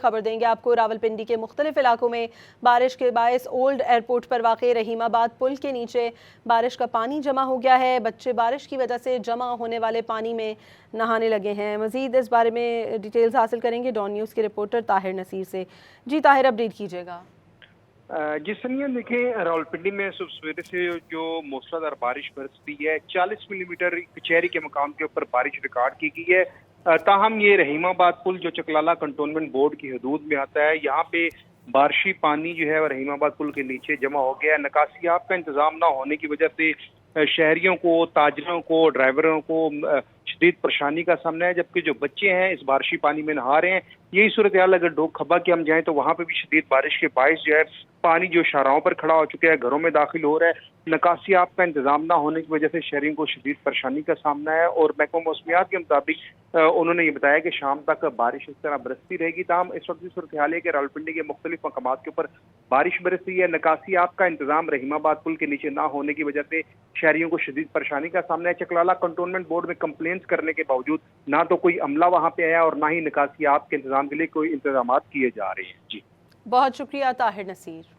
خبر دیں گے آپ کو۔ راولپنڈی کے مختلف علاقوں میں بارش کے باعث اولڈ ایئرپورٹ پر واقع رحیم آباد پل کے نیچے بارش کا پانی جمع ہو گیا ہے۔ بچے بارش کی وجہ سے جمع ہونے والے پانی میں نہانے لگے ہیں۔ مزید اس بارے میں ڈیٹیلز حاصل کریں گے ڈان نیوز کے رپورٹر طاہر نصیر سے۔ جی طاہر، اپڈیٹ کیجیے گا۔ جی سنیے، دیکھیں راولپنڈی میں صبح سویرے سے جو موسلادھار بارش برسی ہے، 40 ملی میٹر کچہری کے مقام کے اوپر بارش ریکارڈ کی گئی ہے۔ تاہم یہ رحیم آباد پل جو چکلالہ کنٹونمنٹ بورڈ کی حدود میں آتا ہے، یہاں پہ بارشی پانی جو ہے رحیم آباد پل کے نیچے جمع ہو گیا ہے۔ نکاسیات کا انتظام نہ ہونے کی وجہ سے شہریوں کو، تاجروں کو، ڈرائیوروں کو شدید پریشانی کا سامنا ہے، جبکہ جو بچے ہیں اس بارشی پانی میں نہا رہے ہیں۔ یہی صورتحال اگر ڈوک کھبا کی ہم جائیں تو وہاں پہ بھی شدید بارش کے باعث جو ہے پانی جو شاہراہوں پر کھڑا ہو چکا ہے، گھروں میں داخل ہو رہا ہے۔ نکاسیات کا انتظام نہ ہونے کی وجہ سے شہریوں کو شدید پریشانی کا سامنا ہے، اور محکمہ موسمیات کے مطابق انہوں نے یہ بتایا کہ شام تک بارش اس طرح برستی رہے گی۔ تاہم اس وقت صورتحال ہے کہ راولپنڈی کے مختلف مقامات کے اوپر بارش برس رہی ہے۔ نکاسیات کا انتظام رحیم آباد پل کے نیچے نہ ہونے کی وجہ سے شہریوں کو شدید پریشانی کا سامنا ہے۔ چکلالہ کنٹونمنٹ بورڈ میں کمپلینس کرنے کے باوجود نہ تو کوئی عملہ وہاں پہ آیا اور نہ ہی نکاسیات کے انتظام کے لیے کوئی انتظامات کیے جا رہے ہیں۔ جی بہت شکریہ طاہر نصیر۔